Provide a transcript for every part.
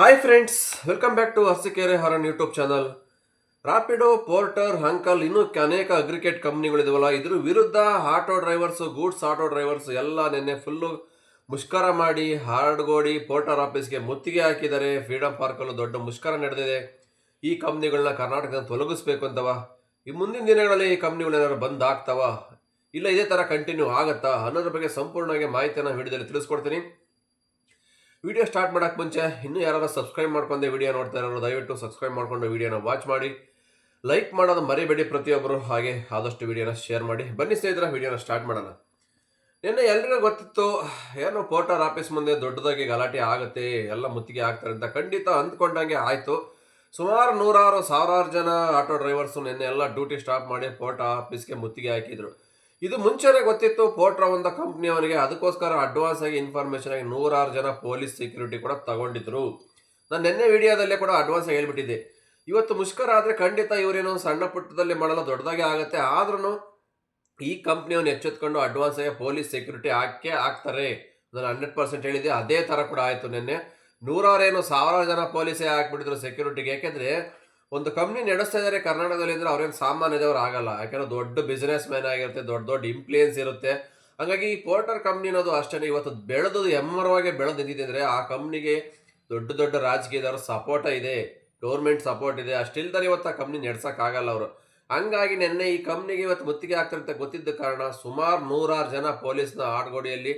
Hi friends, welcome back to Arasikere ಹಾರನ್ YouTube channel. Rapido, Porter, ಹಂಕಲ್ ಇನ್ನೂ ಅನೇಕ ಅಗ್ರಿಕೇಟ್ ಕಂಪ್ನಿಗಳಿದಾವಲ್ಲ, ಇದ್ರ ವಿರುದ್ಧ auto drivers, goods auto drivers ಎಲ್ಲ ನಿನ್ನೆ ಫುಲ್ಲು ಮುಷ್ಕರ ಮಾಡಿ ಹಾರ್ಡ್ಗೋಡಿ ಪೋರ್ಟರ್ ಆಫೀಸ್ಗೆ ಮುತ್ತಿಗೆ ಹಾಕಿದ್ದಾರೆ. ಫ್ರೀಡಂ ಪಾರ್ಕಲ್ಲೂ ದೊಡ್ಡ ಮುಷ್ಕರ ನಡೆದಿದೆ. ಈ ಕಂಪ್ನಿಗಳನ್ನ ಕರ್ನಾಟಕದಿಂದ ತೊಲಗಿಸ್ಬೇಕು ಅಂತವ. ಈ ಮುಂದಿನ ದಿನಗಳಲ್ಲಿ ಈ ಕಂಪ್ನಿಗಳು ಏನಾದ್ರು ಬಂದ್ ಆಗ್ತಾವ, ಇಲ್ಲ ಇದೇ ಥರ ಕಂಟಿನ್ಯೂ ಆಗತ್ತಾ ಅನ್ನೋದ್ರ ಬಗ್ಗೆ ಸಂಪೂರ್ಣವಾಗಿ ಮಾಹಿತಿಯನ್ನು ವಿಡಿಯೋದಲ್ಲಿ ತಿಳಿಸ್ಕೊಡ್ತೀನಿ. ವಿಡಿಯೋ ಸ್ಟಾರ್ಟ್ ಮಾಡೋಕ್ಕೆ ಮುಂಚೆ ಇನ್ನೂ ಯಾರು ಸಬ್ಸ್ಕ್ರೈಬ್ ಮಾಡ್ಕೊಂಡೆ ವಿಡಿಯೋ ನೋಡ್ತಾ ಇರೋರು ದಯವಿಟ್ಟು ಸಬ್ಸ್ಕ್ರೈಬ್ ಮಾಡ್ಕೊಂಡು ವಿಡಿಯೋನ ವಾಚ್ ಮಾಡಿ, ಲೈಕ್ ಮಾಡೋದು ಮರಿಬೇಡಿ ಪ್ರತಿಯೊಬ್ಬರು. ಹಾಗೆ ಆದಷ್ಟು ವಿಡಿಯೋನ ಶೇರ್ ಮಾಡಿ. ಬನ್ನಿ ಸ್ನೇಹಿತರೆ, ವಿಡಿಯೋನ ಸ್ಟಾರ್ಟ್ ಮಾಡೋಣ. ನಿನ್ನೆ ಎಲ್ರಿಗೂ ಗೊತ್ತಿತ್ತು, ಏನೋ ಪೋರ್ಟರ್ ಆಫೀಸ್ ಮುಂದೆ ದೊಡ್ಡದಾಗಿ ಗಲಾಟೆ ಆಗುತ್ತೆ, ಎಲ್ಲ ಮುತ್ತಿಗೆ ಆಗ್ತಾರೆ ಅಂತ. ಖಂಡಿತ ಅಂದ್ಕೊಂಡಂಗೆ ಆಯಿತು. ಸುಮಾರು ನೂರಾರು ಸಾವಿರಾರು ಜನ ಆಟೋ ಡ್ರೈವರ್ಸು ನಿನ್ನೆ ಎಲ್ಲ ಡ್ಯೂಟಿ ಸ್ಟಾಪ್ ಮಾಡಿ ಪೋರ್ಟರ್ ಆಫೀಸ್ಗೆ ಮುತ್ತಿಗೆ ಹಾಕಿದ್ರು. ಇದು ಮುಂಚೆನೇ ಗೊತ್ತಿತ್ತು ಪೋರ್ಟ್ರ ಒಂದು ಕಂಪ್ನಿಯವನಿಗೆ. ಅದಕ್ಕೋಸ್ಕರ ಅಡ್ವಾನ್ಸ್ ಆಗಿ ಇನ್ಫಾರ್ಮೇಷನ್ ಆಗಿ ನೂರಾರು ಜನ ಪೊಲೀಸ್ ಸೆಕ್ಯೂರಿಟಿ ಕೂಡ ತಗೊಂಡಿದ್ರು. ನಾನು ನಿನ್ನೆ ವಿಡಿಯೋದಲ್ಲೇ ಕೂಡ ಅಡ್ವಾನ್ಸ್ ಆಗಿ ಹೇಳ್ಬಿಟ್ಟಿದ್ದೆ, ಇವತ್ತು ಮುಷ್ಕರ ಆದರೆ ಖಂಡಿತ ಇವರೇನೋ ಸಣ್ಣ ಪುಟ್ಟದಲ್ಲಿ ಮಾಡಲ್ಲ, ದೊಡ್ಡದಾಗೆ ಆಗುತ್ತೆ. ಆದ್ರೂ ಈ ಕಂಪ್ನಿಯವನ್ನ ಎಚ್ಚೆತ್ಕೊಂಡು ಅಡ್ವಾನ್ಸ್ ಆಗಿ ಪೊಲೀಸ್ ಸೆಕ್ಯೂರಿಟಿ ಹಾಕ್ತಾರೆ. ನಾನು 100% ಹೇಳಿದ್ದೆ. ಅದೇ ಥರ ಕೂಡ ಆಯಿತು. ನಿನ್ನೆ ನೂರಾರೇನು ಸಾವಿರಾರು ಜನ ಪೊಲೀಸೇ ಹಾಕ್ಬಿಟ್ಟಿದ್ರು ಸೆಕ್ಯೂರಿಟಿಗೆ. ಯಾಕೆಂದರೆ ಒಂದು ಕಂಪ್ನಿ ನಡೆಸ್ತಾ ಇದ್ದಾರೆ ಕರ್ನಾಟಕದಲ್ಲಿ ಅಂದರೆ ಅವ್ರೇನು ಸಾಮಾನ್ಯದವ್ರು ಆಗಲ್ಲ. ಯಾಕೆಂದ್ರೆ ದೊಡ್ಡ ಬಿಸ್ನೆಸ್ ಮ್ಯಾನ್ ಆಗಿರುತ್ತೆ, ದೊಡ್ಡ ದೊಡ್ಡ ಇನ್ಫ್ಲೂಯೆನ್ಸ್ ಇರುತ್ತೆ. ಹಾಗಾಗಿ ಈ ಪೋರ್ಟರ್ ಕಂಪ್ನಿ ಅನ್ನೋದು ಅಷ್ಟೇ ಇವತ್ತು ಬೆಳೆದು ಎಮ್ಮರವಾಗಿ ಬೆಳೆದು ನಿಂತಿದೆ ಅಂದರೆ ಆ ಕಂಪ್ನಿಗೆ ದೊಡ್ಡ ದೊಡ್ಡ ರಾಜಕೀಯದವ್ರ ಸಪೋರ್ಟ ಇದೆ, ಗೌರ್ಮೆಂಟ್ ಸಪೋರ್ಟ್ ಇದೆ. ಅಷ್ಟಿಲ್ದರೆ ಇವತ್ತು ಆ ಕಂಪ್ನಿ ನಡ್ಸೋಕ್ಕಾಗಲ್ಲ ಅವರು. ಹಂಗಾಗಿ ನಿನ್ನೆ ಈ ಕಂಪ್ನಿಗೆ ಇವತ್ತು ಮುತ್ತಿಗೆ ಆಗ್ತಾರೆ ಅಂತ ಗೊತ್ತಿದ್ದ ಕಾರಣ ಸುಮಾರು ನೂರಾರು ಜನ ಪೊಲೀಸ್ನ ಆಡ್ಗೋಡಿಯಲ್ಲಿ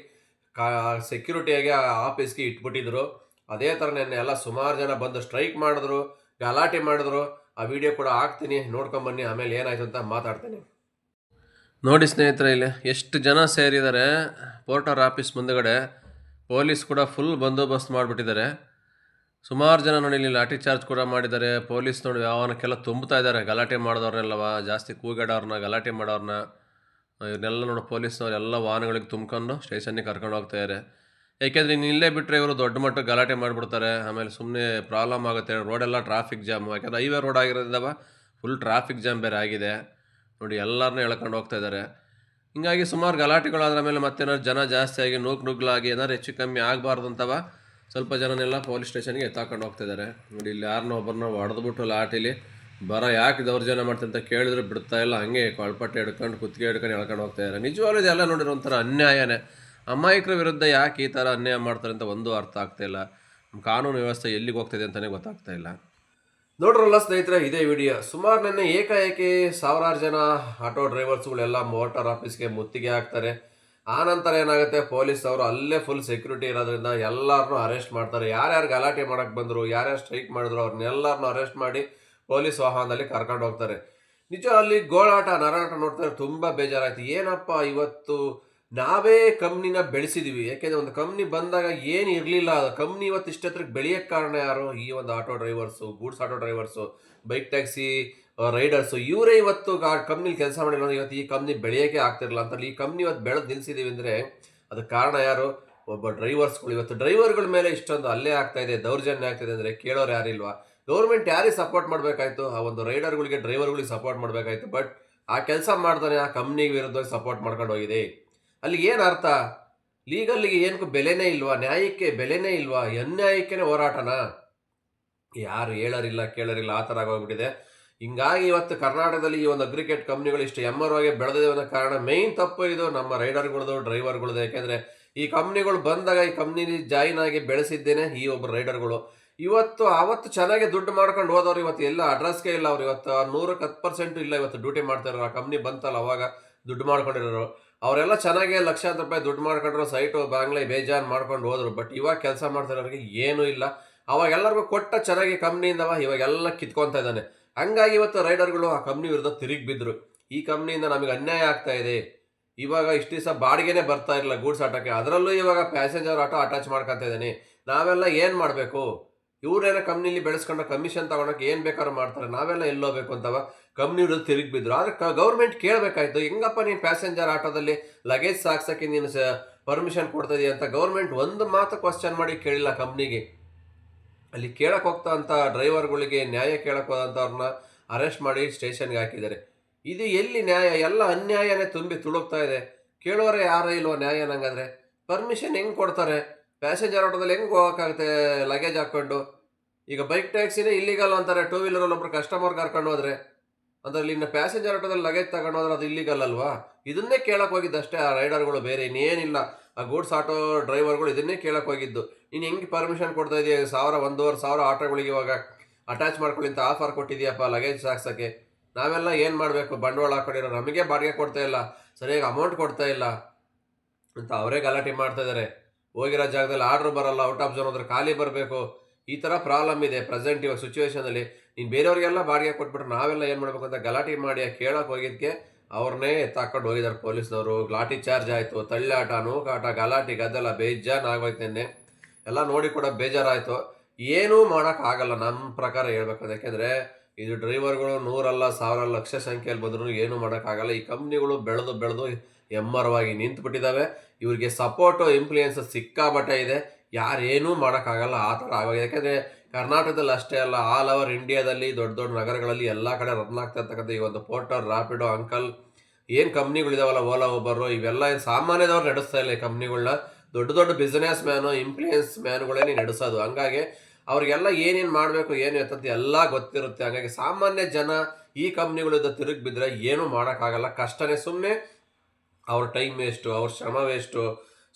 ಸೆಕ್ಯೂರಿಟಿಯಾಗಿ ಆ ಆಫೀಸ್ಗೆ ಇಟ್ಬಿಟ್ಟಿದ್ರು. ಅದೇ ಥರ ನಿನ್ನೆ ಎಲ್ಲ ಸುಮಾರು ಜನ ಬಂದು ಸ್ಟ್ರೈಕ್ ಮಾಡಿದ್ರು, ಗಲಾಟೆ ಮಾಡಿದ್ರು. ಆ ವಿಡಿಯೋ ಕೂಡ ಹಾಕ್ತೀನಿ, ನೋಡ್ಕೊಂಬನ್ನಿ. ಆಮೇಲೆ ಏನಾಯ್ತು ಅಂತ ಮಾತಾಡ್ತೀನಿ. ನೋಡಿ ಸ್ನೇಹಿತರೆ, ಇಲ್ಲಿ ಎಷ್ಟು ಜನ ಸೇರಿದ್ದಾರೆ ಪೋರ್ಟರ್ ಆಫೀಸ್ ಮುಂದಗಡೆ. ಪೊಲೀಸ್ ಕೂಡ ಫುಲ್ ಬಂದೋಬಸ್ತ್ ಮಾಡಿಬಿಟ್ಟಿದ್ದಾರೆ. ಸುಮಾರು ಜನ ನೋಡಿ ಇಲ್ಲಿ ಲಾಠಿ ಚಾರ್ಜ್ ಕೂಡ ಮಾಡಿದ್ದಾರೆ. ಪೊಲೀಸ್ ನೋಡಿ ಯಾವನಕ್ಕೆಲ್ಲ ತುಂಬ್ತಾ ಇದ್ದಾರೆ, ಗಲಾಟೆ ಮಾಡಿದವ್ರನ್ನೆಲ್ಲವ, ಜಾಸ್ತಿ ಕೂಗಾಡೋರನ್ನ, ಗಲಾಟೆ ಮಾಡೋರನ್ನ ಇವನ್ನೆಲ್ಲ ನೋಡಿ ಪೊಲೀಸ್ನವ್ರು ಎಲ್ಲ ವಾಹನಗಳಿಗೆ ತುಂಬ್ಕೊಂಡು ಸ್ಟೇಷನ್ನಿಗೆ ಕರ್ಕೊಂಡು ಹೋಗ್ತಾಯಿದ್ದಾರೆ. ಏಕೆಂದರೆ ಇನ್ನು ಇಲ್ಲೇ ಬಿಟ್ಟರೆ ಇವರು ದೊಡ್ಡ ಮಟ್ಟಕ್ಕೆ ಗಲಾಟೆ ಮಾಡಿಬಿಡ್ತಾರೆ, ಆಮೇಲೆ ಸುಮ್ಮನೆ ಪ್ರಾಬ್ಲಮ್ ಆಗುತ್ತೆ. ರೋಡೆಲ್ಲ ಟ್ರಾಫಿಕ್ ಜಾಮು, ಯಾಕಂದರೆ ಹೈವೇ ರೋಡ್ ಆಗಿರೋದ್ರಿಂದ ಫುಲ್ ಟ್ರಾಫಿಕ್ ಜಾಮ್ ಬೇರೆ ಆಗಿದೆ. ನೋಡಿ ಎಲ್ಲರನ್ನೂ ಎಳ್ಕೊಂಡು ಹೋಗ್ತಾ ಇದ್ದಾರೆ. ಹಿಂಗಾಗಿ ಸುಮಾರು ಗಲಾಟೆಗಳಾದ್ರ ಮೇಲೆ ಮತ್ತೇನಾದ್ರು ಜನ ಜಾಸ್ತಿ ಆಗಿ ನುಗ್ಲಾಗಿ ಏನಾದ್ರು ಹೆಚ್ಚು ಕಮ್ಮಿ ಆಗಬಾರ್ದು ಅಂತವ ಸ್ವಲ್ಪ ಜನನೆಲ್ಲ ಪೊಲೀಸ್ ಸ್ಟೇಷನ್ಗೆ ಎತ್ತಾಕೊಂಡು ಹೋಗ್ತಿದ್ದಾರೆ. ನೋಡಿ ಇಲ್ಲಿ ಯಾರನ್ನೋ ಒಬ್ಬರನ್ನ ಹೊಡೆದ್ಬಿಟ್ಟು ಲಾಟಿಲಿ ಯಾಕೆ ದೌರ್ಜನ್ಯ ಮಾಡ್ತಾರೆ ಅಂತ ಕೇಳಿದ್ರು ಬಿಡ್ತಾ ಇಲ್ಲ, ಹಂಗೆ ಕೊಳ್ಪಟ್ಟೆ ಹಿಡ್ಕೊಂಡು ಕುತ್ತಿಗೆ ಹಿಡ್ಕೊಂಡು ಎಳ್ಕೊಂಡು ಹೋಗ್ತಾ ಇದ್ದಾರೆ. ನಿಜವಾಗ್ಲೂ ಇದೆಲ್ಲ ನೋಡಿರೋ ಒಂಥರ ಅನ್ಯಾಯನೇ. ಅಮಾಯಕರ ವಿರುದ್ಧ ಯಾಕೆ ಈ ಥರ ಅನ್ಯಾಯ ಮಾಡ್ತಾರೆ ಅಂತ ಒಂದು ಅರ್ಥ ಆಗ್ತಾಯಿಲ್ಲ. ನಮ್ಮ ಕಾನೂನು ವ್ಯವಸ್ಥೆ ಎಲ್ಲಿಗೆ ಹೋಗ್ತಿದೆ ಅಂತಲೇ ಗೊತ್ತಾಗ್ತಾ ಇಲ್ಲ. ನೋಡ್ರಲ್ಲ ಸ್ನೇಹಿತರೆ, ಇದೇ ವಿಡಿಯೋ ಸುಮಾರು ನೆನ್ನೆ ಏಕಾಏಕಿ ಸಾವಿರಾರು ಜನ ಆಟೋ ಡ್ರೈವರ್ಸ್ಗಳೆಲ್ಲ ಮೋಟಾರ್ ಆಫೀಸ್ಗೆ ಮುತ್ತಿಗೆ ಹಾಕ್ತಾರೆ. ಆ ನಂತರ ಏನಾಗುತ್ತೆ, ಪೊಲೀಸ್ ಅವರು ಅಲ್ಲೇ ಫುಲ್ ಸೆಕ್ಯೂರಿಟಿ ಇರೋದ್ರಿಂದ ಎಲ್ಲರನ್ನೂ ಅರೆಸ್ಟ್ ಮಾಡ್ತಾರೆ. ಯಾರ್ಯಾರು ಗಲಾಟೆ ಮಾಡೋಕ್ಕೆ ಬಂದರು, ಯಾರ್ಯಾರು ಸ್ಟ್ರೈಕ್ ಮಾಡಿದ್ರು ಅವ್ರನ್ನೆಲ್ಲರನ್ನೂ ಅರೆಸ್ಟ್ ಮಾಡಿ ಪೊಲೀಸ್ ವಾಹನದಲ್ಲಿ ಕರ್ಕೊಂಡು ಹೋಗ್ತಾರೆ. ನಿಜ ಅಲ್ಲಿ ಗೋಳಾಟ ನರಾಟ ನೋಡ್ತಾರೆ, ತುಂಬ ಬೇಜಾರಾಯ್ತು. ಏನಪ್ಪ ಇವತ್ತು ನಾವೇ ಕಂಪ್ನಿನ ಬೆಳೆಸಿದೀವಿ. ಯಾಕೆಂದರೆ ಒಂದು ಕಂಪ್ನಿ ಬಂದಾಗ ಏನು ಇರಲಿಲ್ಲ, ಕಂಪ್ನಿ ಇವತ್ತು ಇಷ್ಟತ್ರಕ್ಕೆ ಬೆಳೆಯೋಕ್ಕೆ ಕಾರಣ ಯಾರು? ಈ ಒಂದು auto drivers, goods auto drivers, bike taxi riders, ಇವರೇ ಇವತ್ತು ಕಂಪ್ನಿಲಿ ಕೆಲಸ ಮಾಡಿಲ್ಲ. ಇವತ್ತು ಈ ಕಂಪ್ನಿ ಬೆಳೆಯೋಕ್ಕೆ ಆಗ್ತಿರಲಿಲ್ಲ ಅಂತ. ಈ ಕಂಪ್ನಿ ಇವತ್ತು ಬೆಳೆದು ನಿಲ್ಲಿಸಿದ್ದೀವಿ ಅಂದರೆ ಅದಕ್ಕೆ ಕಾರಣ ಯಾರು? ಒಬ್ಬ ಡ್ರೈವರ್ಸ್ಗಳು. ಇವತ್ತು ಡ್ರೈವರ್ಗಳ ಮೇಲೆ ಇಷ್ಟೊಂದು ಅಲ್ಲೇ ಆಗ್ತಾ ಇದೆ, ದೌರ್ಜನ್ಯ ಆಗ್ತಾಯಿದೆ ಅಂದರೆ ಕೇಳೋರು ಯಾರಿಲ್ವಾ? ಗೌರ್ಮೆಂಟ್ ಯಾರಿಗೆ ಸಪೋರ್ಟ್ ಮಾಡಬೇಕಾಯ್ತು? ಆ ಒಂದು ರೈಡರ್ಗಳಿಗೆ, ಡ್ರೈವರ್ಗಳಿಗೆ ಸಪೋರ್ಟ್ ಮಾಡಬೇಕಾಯ್ತು. ಬಟ್ ಆ ಕೆಲಸ ಮಾಡ್ತಾನೆ ಆ ಕಂಪ್ನಿಗೆ ವಿರುದ್ಧವಾಗಿ ಸಪೋರ್ಟ್ ಮಾಡ್ಕೊಂಡು ಹೋಗಿದೆ. ಅಲ್ಲಿ ಏನು ಅರ್ಥ? ಲೀಗಲ್ಲಿಗೆ ಏನಕ್ಕೂ ಬೆಲೆನೇ ಇಲ್ವಾ? ನ್ಯಾಯಕ್ಕೆ ಬೆಲೆನೇ ಇಲ್ವಾ? ಅನ್ಯಾಯಕ್ಕೇ ಹೋರಾಟನಾ? ಯಾರು ಹೇಳೋರಿಲ್ಲ ಕೇಳೋರಿಲ್ಲ, ಆ ಥರ ಆಗೋಗ್ಬಿಟ್ಟಿದೆ. ಹಿಂಗಾಗಿ ಇವತ್ತು ಕರ್ನಾಟಕದಲ್ಲಿ ಈ ಒಂದು ಅಗ್ರಿಕೇಟ್ ಕಂಪ್ನಿಗಳು ಇಷ್ಟು ಎಮ್ಮರವಾಗಿ ಬೆಳೆದಿದೆ ಅನ್ನೋ ಕಾರಣ ಮೇಯ್ನ್ ತಪ್ಪು ಇದು ನಮ್ಮ ರೈಡರ್ಗಳದು, ಡ್ರೈವರ್ಗಳದು. ಯಾಕೆಂದರೆ ಈ ಕಂಪ್ನಿಗಳು ಬಂದಾಗ ಈ ಕಂಪ್ನಿಲಿ ಜಾಯಿನ್ ಆಗಿ ಬೆಳೆಸಿದ್ದೇನೆ ಈ ಒಬ್ಬರು ರೈಡರ್ಗಳು. ಅವತ್ತು ಚೆನ್ನಾಗಿ ದುಡ್ಡು ಮಾಡ್ಕೊಂಡು ಹೋದವ್ರು ಇವತ್ತು ಎಲ್ಲ ಅಡ್ರೆಸ್ಗೆ ಇಲ್ಲ. ಅವ್ರು ಇವತ್ತು 100% ಇಲ್ಲ ಇವತ್ತು ಡ್ಯೂಟಿ ಮಾಡ್ತಾಯಿರೋ. ಆ ಕಂಪ್ನಿ ಬಂತಲ್ಲ ಅವಾಗ ದುಡ್ಡು ಮಾಡ್ಕೊಂಡಿರೋರು ಅವರೆಲ್ಲ ಚೆನ್ನಾಗಿ ಲಕ್ಷಾಂತರ ರೂಪಾಯಿ ದುಡ್ಡು ಮಾಡ್ಕೊಂಡ್ರು, ಸೈಟು ಬಾಂಗ್ಲೆ ಬೇಜಾನ್ ಮಾಡ್ಕೊಂಡು ಹೋದ್ರು. ಬಟ್ ಇವಾಗ ಕೆಲಸ ಮಾಡ್ತಿರೋರಿಗೆ ಏನೂ ಇಲ್ಲ. ಅವಾಗ ಎಲ್ಲರಿಗೂ ಕೊಟ್ಟ ಚೆನ್ನಾಗಿ ಕಂಪ್ನಿಯಿಂದವ ಇವಾಗೆಲ್ಲ ಕಿತ್ಕೊತಾ ಇದ್ದಾನೆ. ಹಂಗಾಗಿ ಇವತ್ತು ರೈಡರ್ಗಳು ಆ ಕಂಪ್ನಿ ವಿರುದ್ಧ ತಿರುಗಿ ಬಿದ್ದರು. ಈ ಕಂಪ್ನಿಯಿಂದ ನಮಗೆ ಅನ್ಯಾಯ ಆಗ್ತಾ ಇದೆ. ಇವಾಗ ಇಷ್ಟು ದಿವಸ ಬಾಡಿಗೆನೇ ಬರ್ತಾ ಇರಲಿಲ್ಲ ಗೂಡ್ಸ್ ಆಟೋಕ್ಕೆ, ಅದರಲ್ಲೂ ಇವಾಗ ಪ್ಯಾಸೆಂಜರ್ ಆಟೋ ಅಟ್ಯಾಚ್ ಮಾಡ್ಕೊತಾ ಇದ್ದಾನೆ. ನಾವೆಲ್ಲ ಏನು ಮಾಡಬೇಕು? ಇವರೇನೋ ಕಂಪ್ನಿಲಿ ಬೆಳೆಸ್ಕೊಂಡು ಕಮಿಷನ್ ತೊಗೊಳಕ್ಕೆ ಏನು ಬೇಕಾದ್ರೂ ಮಾಡ್ತಾರೆ, ನಾವೆಲ್ಲ ಎಲ್ಲೋಬೇಕು ಅಂತವ ಕಂಪ್ನಿ ವಿರುದ್ಧ ತಿರುಗಿ ಬಿದ್ದರು. ಆದರೆ ಗೌರ್ಮೆಂಟ್ ಕೇಳಬೇಕಾಯ್ತು, ಹೆಂಗಪ್ಪ ನೀನು ಪ್ಯಾಸೆಂಜರ್ ಆಟೋದಲ್ಲಿ ಲಗೇಜ್ ಸಾಕ್ಸೋಕ್ಕೆ ನೀನು ಪರ್ಮಿಷನ್ ಕೊಡ್ತಿದೀಯ ಅಂತ ಗೌರ್ಮೆಂಟ್ ಒಂದು ಮಾತು ಕ್ವಶನ್ ಮಾಡಿ ಕೇಳಿಲ್ಲ ಕಂಪ್ನಿಗೆ. ಅಲ್ಲಿ ಕೇಳಕ್ಕೆ ಹೋಗ್ತಾ ಅಂತ ಡ್ರೈವರ್ಗಳಿಗೆ, ನ್ಯಾಯ ಕೇಳಕ್ಕೆ ಹೋದಂಥವ್ರನ್ನ ಅರೆಸ್ಟ್ ಮಾಡಿ ಸ್ಟೇಷನ್ಗೆ ಹಾಕಿದ್ದಾರೆ. ಇದು ಎಲ್ಲಿ ನ್ಯಾಯ? ಎಲ್ಲ ಅನ್ಯಾಯನೇ ತುಂಬಿ ತುಳುಕ್ತಾ ಇದೆ. ಕೇಳೋರೆ ಯಾರೇ ಇಲ್ವೋ ನ್ಯಾಯ? ನಂಗಾದರೆ ಪರ್ಮಿಷನ್ ಹೆಂಗೆ ಕೊಡ್ತಾರೆ? ಪ್ಯಾಸೆಂಜರ್ ಆಟೋದಲ್ಲಿ ಹೆಂಗೆ ಹೋಗೋಕ್ಕಾಗುತ್ತೆ ಲಗೇಜ್ ಹಾಕ್ಕೊಂಡು? ಈಗ ಬೈಕ್ ಟ್ಯಾಕ್ಸಿನೇ ಇಲ್ಲಿಗಲ್ ಅಂತಾರೆ, ಟೂ ವೀಲರಲ್ಲಿ ಒಬ್ರು ಕಸ್ಟಮರ್ ಕರ್ಕೊಂಡು ಹೋದ್ರೆ. ಅದರಲ್ಲಿ ಇನ್ನು ಪ್ಯಾಸೆಂಜರ್ ಆಟೋದಲ್ಲಿ ಲಗೇಜ್ ತಗೊಂಡು ಹೋದ್ರೆ ಅದು ಇಲ್ಲಿಗಲ್ ಅಲ್ವಾ? ಇದನ್ನೇ ಕೇಳಕ್ಕೆ ಹೋಗಿದ್ದಷ್ಟೇ ಆ ರೈಡರ್ಗಳು, ಬೇರೆ ಇನ್ನೇನಿಲ್ಲ. ಆ ಗೂಡ್ಸ್ ಆಟೋ ಡ್ರೈವರ್ಗಳು ಇದನ್ನೇ ಕೇಳಕ್ಕೆ ಹೋಗಿದ್ದು. ನೀನು ಹೆಂಗೆ ಪರ್ಮಿಷನ್ ಕೊಡ್ತಾ ಇದೆಯಾ? 1,000-1,500 ಆಟೋಗಳಿಗೆ ಇವಾಗ ಅಟ್ಯಾಚ್ ಮಾಡ್ಕೊಳ್ಳಿ ಅಂತ ಆಫರ್ ಕೊಟ್ಟಿದ್ಯಪ್ಪ ಲಗೇಜ್ ಹಾಕ್ಸೋಕ್ಕೆ. ನಾವೆಲ್ಲ ಏನು ಮಾಡಬೇಕು? ಬಂಡವಾಳ ಹಾಕೊಂಡಿರೋ ನಮಗೆ ಬಾಡಿಗೆ ಕೊಡ್ತಾ ಇಲ್ಲ, ಸರಿಯಾಗಿ ಅಮೌಂಟ್ ಕೊಡ್ತಾ ಇಲ್ಲ ಅಂತ ಅವರೇ ಗಲಾಟೆ ಮಾಡ್ತಾ ಇದ್ದಾರೆ. ಹೋಗಿರೋ ಜಾಗದಲ್ಲಿ ಆರ್ಡ್ರ್ ಬರಲ್ಲ, ಔಟ್ ಆಫ್ ಝೋನ್ ಹೋದ್ರೆ ಖಾಲಿ ಬರಬೇಕು. ಈ ಥರ ಪ್ರಾಬ್ಲಮ್ ಇದೆ ಪ್ರೆಸೆಂಟ್ ಇವಾಗ ಸಿಚುವೇಶನಲ್ಲಿ. ನೀನು ಬೇರೆಯವ್ರಿಗೆಲ್ಲ ಬಾಡಿಗೆ ಕೊಟ್ಬಿಟ್ರೆ ನಾವೆಲ್ಲ ಏನು ಮಾಡಬೇಕು ಅಂತ ಗಲಾಟೆ ಮಾಡಿ ಕೇಳೋಕೆ ಹೋಗಿದ್ದಕ್ಕೆ ಅವ್ರನ್ನೇ ಎತ್ತಾಕೊಂಡು ಹೋಗಿದ್ದಾರೆ ಪೊಲೀಸ್ನವರು. ಲಾಠಿ ಚಾರ್ಜ್ ಆಯಿತು, ತಳ್ಳಾಟ, ನೂಕಾಟ, ಗಲಾಟೆ ಗದ್ದಲ ಬೇಜಾನ್ ಆಗೋಯ್ತು ನಿನ್ನೆ. ಎಲ್ಲ ನೋಡಿ ಕೂಡ ಬೇಜಾರಾಯಿತು. ಏನೂ ಮಾಡೋಕ್ಕಾಗಲ್ಲ ನಮ್ಮ ಪ್ರಕಾರ ಹೇಳ್ಬೇಕಂದ್ರೆ. ಯಾಕೆಂದರೆ ಇದು ಡ್ರೈವರ್ಗಳು 100 1,000 ಲಕ್ಷ ಸಂಖ್ಯೆಯಲ್ಲಿ ಬಂದರೂ ಏನೂ ಮಾಡೋಕ್ಕಾಗಲ್ಲ. ಈ ಕಂಪ್ನಿಗಳು ಬೆಳೆದು ಬೆಳೆದು ಎಮ್ಮರವಾಗಿ ನಿಂತುಬಿಟ್ಟಿದ್ದಾವೆ. ಇವ್ರಿಗೆ ಸಪೋರ್ಟು ಇನ್ಫ್ಲೂಯೆನ್ಸ್ ಸಿಕ್ಕಾಬಟ್ಟೆ ಇದೆ. ಯಾರೇನೂ ಮಾಡೋಕ್ಕಾಗಲ್ಲ, ಆ ಥರ ಆಗೋಗಿದೆ. ಯಾಕೆಂದರೆ ಕರ್ನಾಟಕದಲ್ಲಿ ಅಷ್ಟೇ ಅಲ್ಲ, ಆಲ್ ಓವರ್ ಇಂಡಿಯಾದಲ್ಲಿ ದೊಡ್ಡ ದೊಡ್ಡ ನಗರಗಳಲ್ಲಿ ಎಲ್ಲ ಕಡೆ ರನ್ ಆಗ್ತಾ ಇರ್ತಕ್ಕಂಥ ಈ ಒಂದು ಪೋರ್ಟರ್, ರ್ಯಾಪಿಡೋ, ಅಂಕಲ್ ಏನು ಕಂಪ್ನಿಗಳಿದಾವಲ್ಲ, ಓಲಾ, ಉಬರು, ಇವೆಲ್ಲ ಏನು ಸಾಮಾನ್ಯದವ್ರು ನಡೆಸ್ತಾ ಇಲ್ಲ ಈ ಕಂಪ್ನಿಗಳನ್ನ. ದೊಡ್ಡ ದೊಡ್ಡ ಬಿಸ್ನೆಸ್ ಮ್ಯಾನು, ಇನ್ಫ್ಲೂಯೆನ್ಸ್ ಮ್ಯಾನ್ಗಳೇ ನಡೆಸೋದು. ಹಂಗಾಗಿ ಅವ್ರಿಗೆಲ್ಲ ಏನೇನು ಮಾಡಬೇಕು ಏನು ಎತ್ತಂತ ಎಲ್ಲ ಗೊತ್ತಿರುತ್ತೆ. ಹಾಗಾಗಿ ಸಾಮಾನ್ಯ ಜನ ಈ ಕಂಪ್ನಿಗಳಿಂದ ತಿರುಗಿ ಬಿದ್ದರೆ ಏನೂ ಮಾಡೋಕ್ಕಾಗಲ್ಲ, ಕಷ್ಟನೇ. ಸುಮ್ಮನೆ ಅವ್ರ ಟೈಮ್ ವೇಸ್ಟು, ಅವ್ರ ಶ್ರಮ ವೇಸ್ಟು.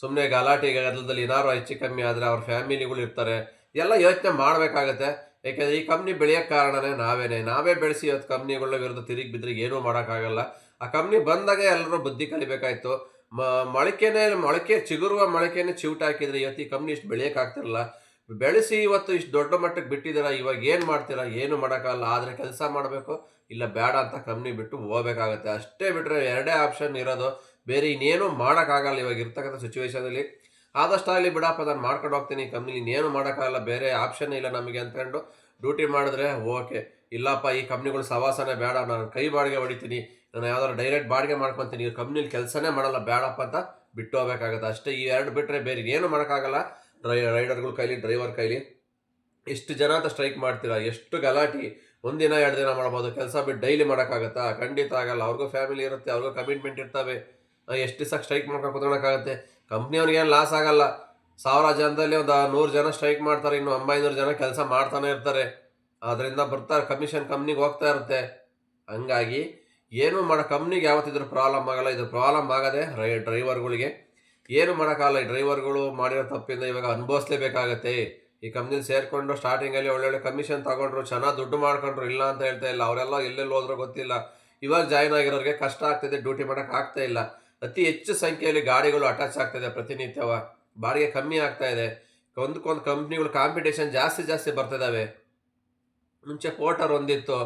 ಸುಮ್ಮನೆ ಗಲಾಟೆ ಗದ್ದಲದಲ್ಲಿ ಏನಾರು ಹೆಚ್ಚು ಕಮ್ಮಿ ಆದರೆ ಅವ್ರ ಫ್ಯಾಮಿಲಿಗಳು ಇರ್ತಾರೆ, ಎಲ್ಲ ಯೋಚನೆ ಮಾಡಬೇಕಾಗತ್ತೆ. ಯಾಕೆಂದರೆ ಈ ಕಂಪ್ನಿ ಬೆಳೆಯೋಕ್ಕೆ ಕಾರಣನೇ ನಾವೇ ಬೆಳೆಸಿ ಇವತ್ತು ಕಂಪ್ನಿಗಳ ವಿರುದ್ಧ ತಿರುಗಿ ಬಿದ್ದರೆ ಏನೂ ಮಾಡೋಕ್ಕಾಗಲ್ಲ. ಆ ಕಂಪ್ನಿ ಬಂದಾಗ ಎಲ್ಲರೂ ಬುದ್ಧಿ ಕಲಿಬೇಕಾಯ್ತು. ಮೊಳಕೆ ಚಿಗುರುವ ಮೊಳಕೆನೇ ಚಿವುಟ ಹಾಕಿದರೆ ಇವತ್ತು ಈ ಕಂಪ್ನಿ ಇಷ್ಟು ಬೆಳೆಯೋಕ್ಕಾಗ್ತಿರಲ್ಲ. ಬೆಳೆಸಿ ಇವತ್ತು ಇಷ್ಟು ದೊಡ್ಡ ಮಟ್ಟಕ್ಕೆ ಬಿಟ್ಟಿದ್ದೀರಾ, ಇವಾಗ ಏನು ಮಾಡ್ತೀರಾ? ಏನು ಮಾಡೋಕ್ಕಾಗಲ್ಲ. ಆದರೆ ಕೆಲಸ ಮಾಡಬೇಕು, ಇಲ್ಲ ಬೇಡ ಅಂತ ಕಂಪ್ನಿ ಬಿಟ್ಟು ಹೋಗ್ಬೇಕಾಗತ್ತೆ. ಅಷ್ಟೇ ಬಿಟ್ಟರೆ ಎರಡೇ ಆಪ್ಷನ್ ಇರೋದು, ಬೇರೆ ಇನ್ನೇನು ಮಾಡೋಕ್ಕಾಗಲ್ಲ ಇವಾಗ ಇರ್ತಕ್ಕಂಥ ಸಿಚುವೇಶನಲ್ಲಿ. ಆದಷ್ಟಾಗಲಿ ಬಿಡಪ್ಪ, ನಾನು ಮಾಡ್ಕೊಂಡು ಹೋಗ್ತೀನಿ, ಈ ಕಂಪ್ನಿಲಿ ಇನ್ನೇನು ಮಾಡೋಕ್ಕಾಗಲ್ಲ, ಬೇರೆ ಆಪ್ಷನ್ ಇಲ್ಲ ನಮಗೆ ಅಂದ್ಕೊಂಡು ಡ್ಯೂಟಿ ಮಾಡಿದ್ರೆ ಓಕೆ. ಇಲ್ಲಪ್ಪ ಈ ಕಂಪ್ನಿಗಳು ಸವಾಸನೆ ಬೇಡ, ನಾನು ಕೈ ಬಾಡಿಗೆ ಹೊಡಿತೀನಿ, ನಾನು ಯಾವ್ದಾದ್ರು ಡೈರೆಕ್ಟ್ ಬಾಡಿಗೆ ಮಾಡ್ಕೊತೀನಿ, ಈ ಕಂಪ್ನಿಲಿ ಕೆಲಸನೇ ಮಾಡಲ್ಲ, ಬೇಡಪ್ಪ ಅಂತ ಬಿಟ್ಟು ಹೋಗ್ಬೇಕಾಗತ್ತೆ ಅಷ್ಟೇ. ಈ ಎರಡು ಬಿಟ್ಟರೆ ಬೇರೆ ಏನು ಮಾಡೋಕ್ಕಾಗಲ್ಲ ರೈಡರ್ಗಳ ಕೈಲಿ, ಡ್ರೈವರ್ ಕೈಲಿ. ಎಷ್ಟು ಜನ ಅಂತ ಸ್ಟ್ರೈಕ್ ಮಾಡ್ತೀರಾ? ಎಷ್ಟು ಗಲಾಟೆ! ಒಂದಿನ 2 ದಿನ ಮಾಡ್ಬೋದು, ಕೆಲಸ ಬಿಟ್ಟು ಡೈಲಿ ಮಾಡೋಕ್ಕಾಗತ್ತಾ? ಖಂಡಿತ ಆಗಲ್ಲ. ಅವ್ರಿಗೂ ಫ್ಯಾಮಿಲಿ ಇರುತ್ತೆ, ಅವ್ರಿಗೂ ಕಮಿಟ್ಮೆಂಟ್ ಇರ್ತವೆ. ಎಷ್ಟು ದಿವಸ ಸ್ಟ್ರೈಕ್ ಮಾಡ್ಕೊಂಡು ಕೂತ್ಕೊಳ್ಳೋಕ್ಕಾಗತ್ತೆ? ಕಂಪ್ನಿಯವ್ರಿಗೇನು ಲಾಸ್ ಆಗಲ್ಲ. 1000 ಜನದಲ್ಲಿ ಒಂದು 100 ಜನ ಸ್ಟ್ರೈಕ್ ಮಾಡ್ತಾರೆ, ಇನ್ನು 900 ಜನ ಕೆಲಸ ಮಾಡ್ತಾನೆ ಇರ್ತಾರೆ. ಅದರಿಂದ ಬರ್ತಾರೆ, ಕಮಿಷನ್ ಕಂಪ್ನಿಗೆ ಹೋಗ್ತಾ ಇರುತ್ತೆ. ಹಂಗಾಗಿ ಏನು ಕಂಪ್ನಿಗೆ ಯಾವತ್ತಿದ್ರೂ ಪ್ರಾಬ್ಲಮ್ ಆಗಲ್ಲ. ಇದು ಪ್ರಾಬ್ಲಮ್ ಆಗದೆ ಡ್ರೈವರ್ಗಳಿಗೆ. ಏನು ಮಾಡೋಕ್ಕಾಗಲ್ಲ. ಈ ಡ್ರೈವರ್ಗಳು ಮಾಡಿರೋ ತಪ್ಪಿಂದ ಇವಾಗ ಅನುಭವಿಸ್ಲೇಬೇಕಾಗತ್ತೆ. ಈ ಕಂಪ್ನಿಲಿ ಸೇರಿಕೊಂಡು ಸ್ಟಾರ್ಟಿಂಗಲ್ಲಿ ಒಳ್ಳೊಳ್ಳೆ ಕಮಿಷನ್ ತೊಗೊಂಡ್ರು, ಚೆನ್ನಾಗಿ ದುಡ್ಡು ಮಾಡ್ಕೊಂಡ್ರು, ಇಲ್ಲ ಅಂತ ಹೇಳ್ತಾ ಇಲ್ಲ. ಅವರೆಲ್ಲ ಎಲ್ಲೆಲ್ಲಿ ಹೋದ್ರೂ ಗೊತ್ತಿಲ್ಲ. ಇವಾಗ ಜಾಯ್ನ್ ಆಗಿರೋರಿಗೆ ಕಷ್ಟ ಆಗ್ತಿದೆ, ಡ್ಯೂಟಿ ಮಾಡೋಕ್ಕೆ ಆಗ್ತಾ ಇಲ್ಲ. ಅತಿ ಹೆಚ್ಚು ಸಂಖ್ಯೆಯಲ್ಲಿ ಗಾಡಿಗಳು ಅಟ್ಯಾಚ್ ಆಗ್ತಾಯಿದೆ ಪ್ರತಿನಿತ್ಯವ. ಬಾಡಿಗೆ ಕಮ್ಮಿ ಆಗ್ತಾ ಇದೆ. ಒಂದಕ್ಕೊಂದು ಕಂಪ್ನಿಗಳು ಕಾಂಪಿಟೇಷನ್ ಜಾಸ್ತಿ ಬರ್ತಿದ್ದಾವೆ. ಮುಂಚೆ ಪೋರ್ಟರ್ ಒಂದಿತ್ತು,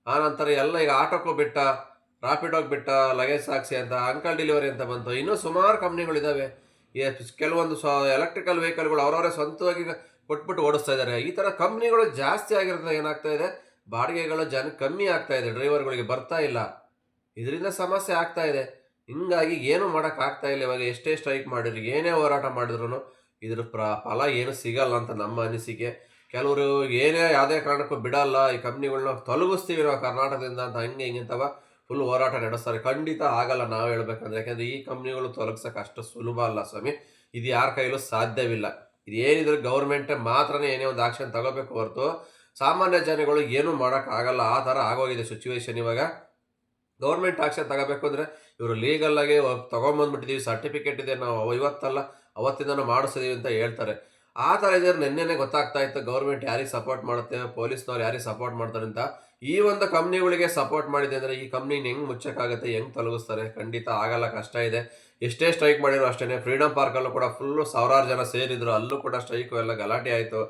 ಆನಂತರ ಎಲ್ಲ ಈಗ ಆಟೋಕ್ಕೂ ಬಿಟ್ಟ, ರಾಪಿಡೋಗಿ ಬಿಟ್ಟ, ಲಗೇಜ್ ಸಾಕ್ಸಿ ಅಂತ, ಅಂಕಲ್ ಡೆಲಿವರಿ ಅಂತ ಬಂತು. ಇನ್ನೂ ಸುಮಾರು ಕಂಪ್ನಿಗಳಿದ್ದಾವೆ. ಕೆಲವೊಂದು ಎಲೆಕ್ಟ್ರಿಕಲ್ ವೆಹಿಕಲ್ಗಳು ಅವರವರೇ ಸ್ವಂತವಾಗಿ ಕೊಟ್ಬಿಟ್ಟು ಓಡಿಸ್ತಾ ಇದ್ದಾರೆ. ಈ ಥರ ಕಂಪ್ನಿಗಳು ಜಾಸ್ತಿ ಆಗಿರೋದ್ರಿಂದ ಏನಾಗ್ತಾ ಇದೆ, ಬಾಡಿಗೆಗಳು ಕಮ್ಮಿ ಆಗ್ತಾ ಇದೆ, ಡ್ರೈವರ್ಗಳಿಗೆ ಬರ್ತಾ ಇಲ್ಲ. ಇದರಿಂದ ಸಮಸ್ಯೆ ಆಗ್ತಾ ಇದೆ. ಹಿಂಗಾಗಿ ಏನು ಮಾಡೋಕ್ಕಾಗ್ತಾ ಇಲ್ಲ. ಇವಾಗ ಎಷ್ಟೇ ಸ್ಟ್ರೈಕ್ ಮಾಡಿದ್ರು, ಏನೇ ಹೋರಾಟ ಮಾಡಿದ್ರು ಇದ್ರ ಫಲ ಏನು ಸಿಗಲ್ಲ ಅಂತ ನಮ್ಮ ಅನಿಸಿಕೆ. ಕೆಲವರು ಏನೇ ಯಾವುದೇ ಕಾರಣಕ್ಕೂ ಬಿಡಲ್ಲ, ಈ ಕಂಪ್ನಿಗಳನ್ನ ತೊಲಗಿಸ್ತೀವಿ ನಾವು ಕರ್ನಾಟಕದಿಂದ ಅಂತ ಹಿಂಗೆ ಅಂತವ ಫುಲ್ ಹೋರಾಟ ನಡೆಸ್ತಾರೆ. ಖಂಡಿತ ಆಗಲ್ಲ ನಾವು ಹೇಳ್ಬೇಕಂದ್ರೆ. ಯಾಕೆಂದರೆ ಈ ಕಂಪ್ನಿಗಳು ತೊಲಗಿಸೋಕೆ ಅಷ್ಟು ಸುಲಭ ಅಲ್ಲ ಸ್ವಾಮಿ. ಇದು ಯಾರ ಕೈಲೂ ಸಾಧ್ಯವಿಲ್ಲ. ಇದು ಏನಿದ್ರು ಗೌರ್ಮೆಂಟೇ ಮಾತ್ರನೇ ಏನೇ ಒಂದು ಆಕ್ಷನ್ ತಗೋಬೇಕು ಹೊರತು ಸಾಮಾನ್ಯ ಜನಗಳು ಏನೂ ಮಾಡೋಕ್ಕಾಗಲ್ಲ. ಆ ಥರ ಆಗೋಗಿದೆ ಸಿಚುವೇಶನ್ ಇವಾಗ. ಗೌರ್ಮೆಂಟ್ ಆಕ್ಷನ್ ತಗೋಬೇಕು ಅಂದರೆ ಇವರು ಲೀಗಲ್ಲಾಗಿ ತೊಗೊಂಬಂದ್ಬಿಟ್ಟಿದ್ದೀವಿ, ಸರ್ಟಿಫಿಕೇಟ್ ಇದೆ, ನಾವು ಇವತ್ತಲ್ಲ ಅವತ್ತಿಂದನೂ ಮಾಡಿಸಿದೀವಿ ಅಂತ ಹೇಳ್ತಾರೆ. ಆ ಥರ ಇದ್ರೆ ನೆನ್ನೆನೇ ಗೊತ್ತಾಗ್ತಾ ಇತ್ತು ಗೌರ್ಮೆಂಟ್ ಯಾರಿಗೆ ಸಪೋರ್ಟ್ ಮಾಡುತ್ತೆ, ಪೊಲೀಸ್ನವ್ರು ಯಾರಿಗೆ ಸಪೋರ್ಟ್ ಮಾಡ್ತಾರೆ ಅಂತ. ಈ ಒಂದು ಕಂಪ್ನಿಗಳಿಗೆ ಸಪೋರ್ಟ್ ಮಾಡಿದೆ ಅಂದರೆ ಈ ಕಂಪ್ನಿನ ಹೆಂಗೆ ಮುಚ್ಚೋಕ್ಕಾಗುತ್ತೆ, ಹೆಂಗೆ ತೊಲಗಿಸ್ತಾರೆ? ಖಂಡಿತ ಆಗಲ್ಲ, ಕಷ್ಟ ಇದೆ. ಎಷ್ಟೇ ಸ್ಟ್ರೈಕ್ ಮಾಡಿದ್ರು ಅಷ್ಟೇ. ಫ್ರೀಡಮ್ ಪಾರ್ಕಲ್ಲೂ ಕೂಡ ಫುಲ್ಲು 1000 ಜನ ಸೇರಿದ್ರು, ಅಲ್ಲೂ ಕೂಡ ಸ್ಟ್ರೈಕು ಎಲ್ಲ ಗಲಾಟೆ ಆಯಿತು.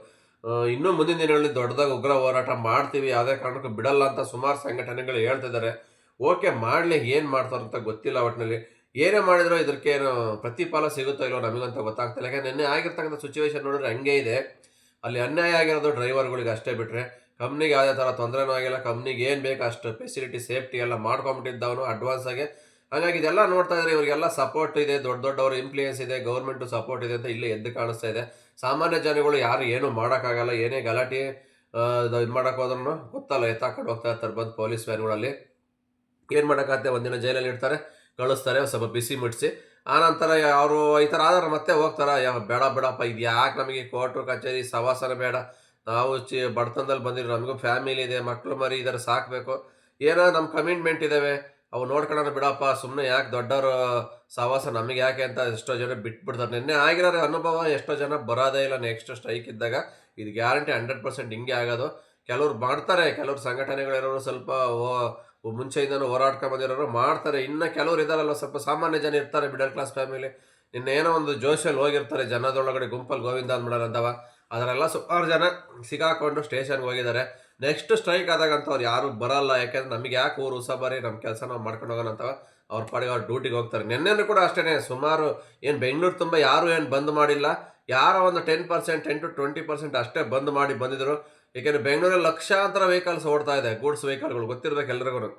ಇನ್ನೂ ಮುಂದಿನ ದಿನಗಳಲ್ಲಿ ದೊಡ್ಡದಾಗಿ ಉಗ್ರ ಹೋರಾಟ ಮಾಡ್ತೀವಿ, ಯಾವುದೇ ಕಾರಣಕ್ಕೂ ಬಿಡಲ್ಲ ಅಂತ ಸುಮಾರು ಸಂಘಟನೆಗಳು ಹೇಳ್ತಿದ್ದಾರೆ. ಓಕೆ, ಮಾಡಲಿ, ಏನು ಮಾಡ್ತಾರಂತ ಗೊತ್ತಿಲ್ಲ. ಒಟ್ಟಿನಲ್ಲಿ ಏನೇ ಮಾಡಿದ್ರು ಇದಕ್ಕೇನು ಪ್ರತಿಫಲ ಸಿಗುತ್ತೋ ಇಲ್ಲೋ ನಮಗಂತ ಗೊತ್ತಾಗ್ತಿಲ್ಲ. ಯಾಕೆಂದರೆ ನಿನ್ನೆ ಆಗಿರ್ತಕ್ಕಂಥ ಸಿಚುವೇಶನ್ ನೋಡಿದ್ರೆ ಹಂಗೆ ಇದೆ. ಅಲ್ಲಿ ಅನ್ಯಾಯ ಆಗಿರೋದು ಡ್ರೈವರ್ಗಳಿಗೆ ಅಷ್ಟೇ ಬಿಟ್ಟರೆ ಕಂಪ್ನಿಗೆ ಯಾವುದೇ ಥರ ತೊಂದರೆನೂ ಆಗಿಲ್ಲ. ಕಂಪ್ನಿಗೆ ಏನು ಬೇಕು ಅಷ್ಟು ಫೆಸಿಲಿಟಿ, ಸೇಫ್ಟಿ ಎಲ್ಲ ಮಾಡ್ಕೊಂಬಿಟ್ಟಿದ್ದವನು ಅಡ್ವಾನ್ಸಾಗೆ. ಹಾಗಾಗಿ ಇದೆಲ್ಲ ನೋಡ್ತಾ ಇದ್ದಾರೆ, ಇವರಿಗೆಲ್ಲ ಸಪೋರ್ಟ್ ಇದೆ, ದೊಡ್ಡವರು ಇನ್ಫ್ಲೂಯೆನ್ಸ್ ಇದೆ, ಗೌರ್ಮೆಂಟು ಸಪೋರ್ಟ್ ಇದೆ ಅಂತ ಇಲ್ಲೇ ಎದ್ದು ಕಾಣಿಸ್ತಾ ಇದೆ. ಸಾಮಾನ್ಯ ಜನಗಳು ಯಾರು ಏನೂ ಮಾಡೋಕ್ಕಾಗಲ್ಲ. ಏನೇ ಗಲಾಟೆ ಇದು ಮಾಡೋಕೆ ಹೋದ್ರೂ ಗೊತ್ತಲ್ಲ, ಎತ್ತಾಕೊಂಡು ಹೋಗ್ತಾ ಇರ್ತಾರೆ ಬಂದು ಪೊಲೀಸ್ ವ್ಯಾನ್ಗಳಲ್ಲಿ. ಏನು ಮಾಡೋಕ್ಕಾಗತ್ತೆ, ಒಂದಿನ ಜೈಲಲ್ಲಿ ಇಡ್ತಾರೆ, ಕಳಿಸ್ತಾರೆ, ಸ್ವಲ್ಪ ಬಿಸಿ ಮುಟ್ಟಿಸಿ. ಆನಂತರ ಅವರು ಈ ಥರ ಆದ್ರೆ ಮತ್ತೆ ಹೋಗ್ತಾರೆ. ಬೇಡಪ್ಪ, ಇದು ಯಾಕೆ ನಮಗೆ ಕೋರ್ಟು ಕಚೇರಿ ಸವಾಸನ ಬೇಡ, ನಾವು ಬಡತನದಲ್ಲಿ ಬಂದಿರೋ ನಮಗೂ ಫ್ಯಾಮಿಲಿ ಇದೆ, ಮಕ್ಕಳು ಮರಿ ಇದಾರೆ, ಸಾಕಬೇಕು. ಏನೋ ನಮ್ಮ ಕಮಿಟ್ಮೆಂಟ್ ಇದ್ದಾವೆ, ಅವು ನೋಡ್ಕೊಳ್ಳೋಣ ಬಿಡಪ್ಪ, ಸುಮ್ಮನೆ ಯಾಕೆ ದೊಡ್ಡವರು ಸಹವಾಸ ನಮಗೆ ಯಾಕೆ ಅಂತ ಎಷ್ಟೋ ಜನ ಬಿಟ್ಬಿಡ್ತಾರೆ. ನಿನ್ನೆ ಆಗಿರೋ ಅನುಭವ ಎಷ್ಟೋ ಜನ ಬರೋದೇ ಇಲ್ಲ ನೆಕ್ಸ್ಟ್ ಸ್ಟ್ರೈಕ್ ಇದ್ದಾಗ. ಇದು ಗ್ಯಾರಂಟಿ 100% ಹಿಂಗೆ ಆಗೋದು. ಕೆಲವ್ರು ಮಾಡ್ತಾರೆ, ಕೆಲವ್ರು ಸಂಘಟನೆಗಳಿರೋರು ಸ್ವಲ್ಪ ಮುಂಚೆಯಿಂದನೂ ಹೋರಾಡ್ಕೊಂಡು ಬಂದಿರೋರು ಮಾಡ್ತಾರೆ. ಇನ್ನು ಕೆಲವ್ರು ಇದಾರಲ್ಲ, ಸ್ವಲ್ಪ ಸಾಮಾನ್ಯ ಜನ ಇರ್ತಾರೆ, ಮಿಡಲ್ ಕ್ಲಾಸ್ ಫ್ಯಾಮಿಲಿ. ನಿನ್ನೆ ಏನೋ ಒಂದು ಜೋಶಲ್ಲಿ ಹೋಗಿರ್ತಾರೆ, ಜನದೊಳಗಡೆ ಗುಂಪಲ್ಲಿ ಗೋವಿಂದ ಅಂದ್ಬಿಡೋಣ ಅಂತವ. ಅದರೆಲ್ಲ ಸುಮಾರು ಜನ ಸಿಗಾಕೊಂಡು ಸ್ಟೇಷನ್ಗೆ ಹೋಗಿದ್ದಾರೆ. ನೆಕ್ಸ್ಟ್ ಸ್ಟ್ರೈಕ್ ಆದಾಗಂತ ಅವ್ರು ಯಾರು ಬರಲ್ಲ, ಯಾಕೆಂದ್ರೆ ನಮಗೆ ಯಾಕೆ ಊರು ಬರೀ ನಮ್ಮ ಕೆಲಸ ನಾವು ಮಾಡ್ಕೊಂಡು ಹೋಗೋಣ ಅಂತವ. ಅವ್ರ ಪಾಡಿಗೆ ಅವ್ರು ಡ್ಯೂಟಿಗೆ ಹೋಗ್ತಾರೆ. ನಿನ್ನೆನೂ ಕೂಡ ಅಷ್ಟೇ, ಸುಮಾರು ಏನು ಬೆಂಗಳೂರು ತುಂಬ ಯಾರು ಏನು ಬಂದ್ ಮಾಡಿಲ್ಲ, ಯಾರೋ ಒಂದು 10% 10 to 20% ಅಷ್ಟೇ ಬಂದ್ ಮಾಡಿ ಬಂದಿದ್ರು. ಏಕೆಂದರೆ ಬೆಂಗಳೂರಲ್ಲಿ ಲಕ್ಷಾಂತರ ವೆಹಿಕಲ್ಸ್ ಓಡ್ತಾ ಇದೆ, ಗೂಡ್ಸ್ ವೆಹಿಕಲ್ಗಳು ಗೊತ್ತಿರ್ಬೇಕು ಎಲ್ರಿಗೂ.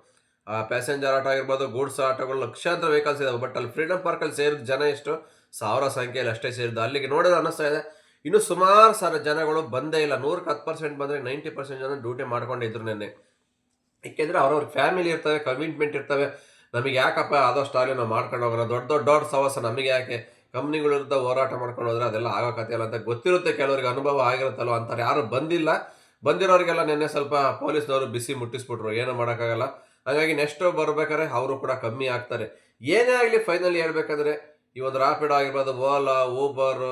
ಪ್ಯಾಸೆಂಜರ್ ಆಟೋ ಆಗಿರ್ಬೋದು, ಗೂಡ್ಸ್ ಆಟೋಗಳು ಲಕ್ಷಾಂತರ ವೆಹಿಕಲ್ಸ್ ಇದಾವೆ. ಬಟ್ ಅಲ್ಲಿ ಫ್ರೀಡಮ್ ಪಾರ್ಕಲ್ಲಿ ಸೇರಿದ ಜನ ಎಷ್ಟು, 1000 ಸಂಖ್ಯೆಯಲ್ಲಿ ಅಷ್ಟೇ ಸೇರಿದ್ದು. ಅಲ್ಲಿಗೆ ನೋಡಿದ್ರೆ ಅನ್ನಿಸ್ತಾ ಇದೆ ಇನ್ನು ಸುಮಾರು ಜನಗಳು ಬಂದೇ ಇಲ್ಲ. 100ಕ್ಕೆ 10% ಬಂದರೆ 90% ಜನ ಡ್ಯೂಟಿ ಮಾಡ್ಕೊಂಡಿದ್ರು ನಿನ್ನೆ. ಏಕೆಂದರೆ ಅವ್ರವ್ರ ಫ್ಯಾಮಿಲಿ ಇರ್ತವೆ, ಕಮಿಟ್ಮೆಂಟ್ ಇರ್ತವೆ. ನಮಗೆ ಯಾಕಪ್ಪ ಆದಷ್ಟು ಆಗಲಿ ನಾವು ಮಾಡ್ಕೊಂಡು ಹೋಗೋಣ, ದೊಡ್ಡ ಸವಾಸ ನಮಗೆ ಯಾಕೆ, ಕಂಪ್ನಿಗಳ ವಿರುದ್ಧ ಹೋರಾಟ ಮಾಡ್ಕೊಂಡು ಹೋದ್ರೆ ಅದೆಲ್ಲ ಆಗೋ ಕಥೆ ಅಲ್ಲ ಅಂತ ಗೊತ್ತಿರುತ್ತೆ. ಕೆಲವರಿಗೆ ಅನುಭವ ಆಗಿರುತ್ತಲ್ವ ಅಂತಾರೆ. ಯಾರು ಬಂದಿಲ್ಲ, ಬಂದಿರೋರಿಗೆಲ್ಲ ನಿನ್ನೆ ಸ್ವಲ್ಪ ಪೊಲೀಸ್ನವರು ಬಿಸಿ ಮುಟ್ಟಿಸ್ಬಿಟ್ರು, ಏನೂ ಮಾಡೋಕ್ಕಾಗಲ್ಲ. ಹಾಗಾಗಿ ನೆಕ್ಸ್ಟ್ ಬರ್ಬೇಕಾದ್ರೆ ಅವರು ಕೂಡ ಕಮ್ಮಿ ಆಗ್ತಾರೆ. ಏನೇ ಆಗಲಿ ಫೈನಲಿ ಹೇಳ್ಬೇಕಂದ್ರೆ ಈ ಒಂದು ರ್ಯಾಪಿಡೋ ಆಗಿರ್ಬೋದು, ಓಲಾ, ಊಬರು,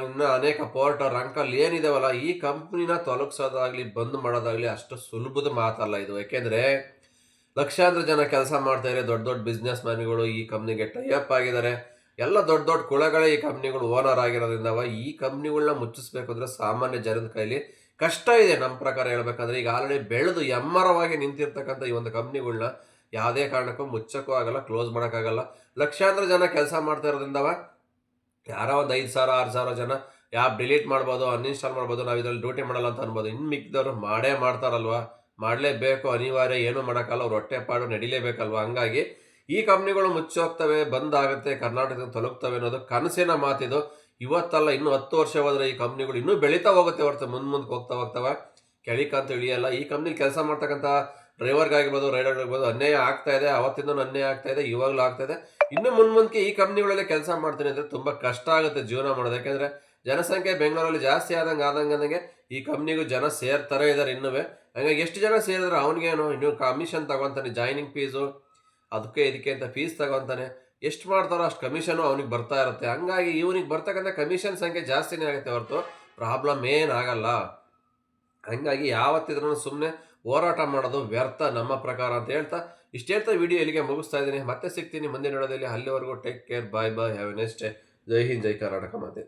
ಇನ್ನು ಅನೇಕ ಪೋರ್ಟರ್, ಅಂಕಲ್ ಏನಿದಾವಲ್ಲ, ಈ ಕಂಪ್ನಿನ ತೊಲಗಿಸೋದಾಗಲಿ ಬಂದ್ ಮಾಡೋದಾಗಲಿ ಅಷ್ಟು ಸುಲಭದ ಮಾತಲ್ಲ ಇದು. ಯಾಕೆಂದರೆ ಲಕ್ಷಾಂತರ ಜನ ಕೆಲಸ ಮಾಡ್ತಾಯಿದ್ದಾರೆ. ದೊಡ್ಡ ಬಿಸ್ನೆಸ್ ಮ್ಯಾನ್ಗಳು ಈ ಕಂಪ್ನಿಗೆ ಟೈಅಪ್ ಆಗಿದ್ದಾರೆ. ಎಲ್ಲ ದೊಡ್ಡ ಕುಳಗಳೇ ಈ ಕಂಪ್ನಿಗಳು ಓನರ್ ಆಗಿರೋದ್ರಿಂದ ಈ ಕಂಪ್ನಿಗಳನ್ನ ಮುಚ್ಚಿಸ್ಬೇಕು ಅಂದರೆ ಸಾಮಾನ್ಯ ಜನದ ಕೈಲಿ ಕಷ್ಟ ಇದೆ. ನಮ್ಮ ಪ್ರಕಾರ ಹೇಳ್ಬೇಕಂದ್ರೆ ಈಗ ಆಲ್ರೆಡಿ ಬೆಳೆದು ಎಮ್ಮರವಾಗಿ ನಿಂತಿರ್ತಕ್ಕಂಥ ಈ ಒಂದು ಕಂಪ್ನಿಗಳನ್ನ ಯಾವುದೇ ಕಾರಣಕ್ಕೂ ಮುಚ್ಚಕ್ಕೂ ಆಗಲ್ಲ, ಕ್ಲೋಸ್ ಮಾಡೋಕ್ಕಾಗಲ್ಲ. ಲಕ್ಷಾಂತರ ಜನ ಕೆಲಸ ಮಾಡ್ತಾ ಇರೋದ್ರಿಂದ ಯಾರೋ ಒಂದು 5,000 6,000 ಜನ ಆ್ಯಪ್ ಡಿಲೀಟ್ ಮಾಡ್ಬೋದು, ಅನ್ಇನ್ಸ್ಟಾಲ್ ಮಾಡ್ಬೋದು, ನಾವು ಇದರಲ್ಲಿ ಡ್ಯೂಟಿ ಮಾಡಲ್ಲ ಅಂತ ಅನ್ಬೋದು. ಇನ್ನು ಮಿಕ್ಕಿದವರು ಮಾಡೇ ಮಾಡ್ತಾರಲ್ವ, ಮಾಡಲೇಬೇಕು, ಅನಿವಾರ್ಯ, ಏನೂ ಮಾಡೋಕ್ಕಲ್ಲ, ಅವ್ರು ಹೊಟ್ಟೆಪಾಡು ನಡಿಲೇಬೇಕಲ್ವ. ಹಂಗಾಗಿ ಈ ಕಂಪ್ನಿಗಳು ಮುಚ್ಚೋಗ್ತವೆ, ಬಂದಾಗುತ್ತೆ, ಕರ್ನಾಟಕದಿಂದ ತೊಲಗ್ತವೆ ಅನ್ನೋದು ಕನಸಿನ ಮಾತಿದು. ಇವತ್ತಲ್ಲ, ಇನ್ನೂ 10 ವರ್ಷ ಹೋದರೆ ಈ ಕಂಪ್ನಿಗಳು ಇನ್ನೂ ಬೆಳೀತಾ ಹೋಗುತ್ತೆ ಹೊರತು ಮುಂದಕ್ಕೆ ಹೋಗ್ತಾವೆ. ಕೆಳಿಕಂತ ಇಳಿಯಲ್ಲ. ಈ ಕಂಪ್ನಿಲಿ ಕೆಲಸ ಮಾಡ್ತಕ್ಕಂಥ ಡ್ರೈವರ್ಗಾಗಿರ್ಬೋದು, ರೈಡರ್ಗಾಗಿರ್ಬೋದು ಅನ್ಯಾಯ ಆಗ್ತಾ ಇದೆ. ಅವತ್ತಿಂದನೂ ಅನ್ಯಾಯ ಆಗ್ತಾ ಇದೆ, ಇವಾಗಲೂ ಆಗ್ತಾ ಇದೆ. ಇನ್ನು ಮುಂದಕ್ಕೆ ಈ ಕಂಪ್ನಿಗಳಲ್ಲೇ ಕೆಲಸ ಮಾಡ್ತೀನಿ ಅಂದರೆ ತುಂಬ ಕಷ್ಟ ಆಗುತ್ತೆ ಜೀವನ ಮಾಡೋದು. ಯಾಕೆಂದರೆ ಜನಸಂಖ್ಯೆ ಬೆಂಗಳೂರಲ್ಲಿ ಜಾಸ್ತಿ ಆದಂಗೆ ಈ ಕಂಪ್ನಿಗೂ ಜನ ಸೇರ್ತಾರೆ ಇದ್ದಾರೆ ಇನ್ನೂ. ಹಂಗಾಗಿ ಎಷ್ಟು ಜನ ಸೇರಿದ್ರೆ ಅವನಿಗೇನು, ಇನ್ನೂ ಕಮಿಷನ್ ತಗೊತಾನೆ, ಜಾಯ್ನಿಂಗ್ ಫೀಸು ಅದಕ್ಕೆ ಇದಕ್ಕೆ ಅಂತ ಫೀಸ್ ತಗೊತಾನೆ. ಎಷ್ಟು ಮಾಡ್ತಾರೋ ಅಷ್ಟು ಕಮಿಷನು ಅವ್ನಿಗೆ ಬರ್ತಾ ಇರುತ್ತೆ. ಹಂಗಾಗಿ ಇವನಿಗೆ ಬರ್ತಕ್ಕಂಥ ಕಮಿಷನ್ ಸಂಖ್ಯೆ ಜಾಸ್ತಿನೇ ಆಗುತ್ತೆ ಹೊರತು ಪ್ರಾಬ್ಲಮ್ ಏನಾಗಲ್ಲ. ಹಂಗಾಗಿ ಯಾವತ್ತಿದ್ರೂ ಸುಮ್ಮನೆ ಹೋರಾಟ ಮಾಡೋದು ವ್ಯರ್ಥ ನಮ್ಮ ಪ್ರಕಾರ ಅಂತ ಹೇಳ್ತಾ ಇಷ್ಟೇಳ್ತಾ ವಿಡಿಯೋ ಇಲ್ಲಿಗೆ ಮುಗಿಸ್ತಾ ಇದ್ದೀನಿ. ಮತ್ತೆ ಸಿಗ್ತೀನಿ ಮುಂದಿನ ವಿಡಿಯೋದಲ್ಲಿ. ಅಲ್ಲಿವರೆಗೂ take care, bye bye, have a nice day. ಜೈ ಹಿಂದ್, ಜೈ ಕರ್ನಾಟಕ ಮಾತೆ.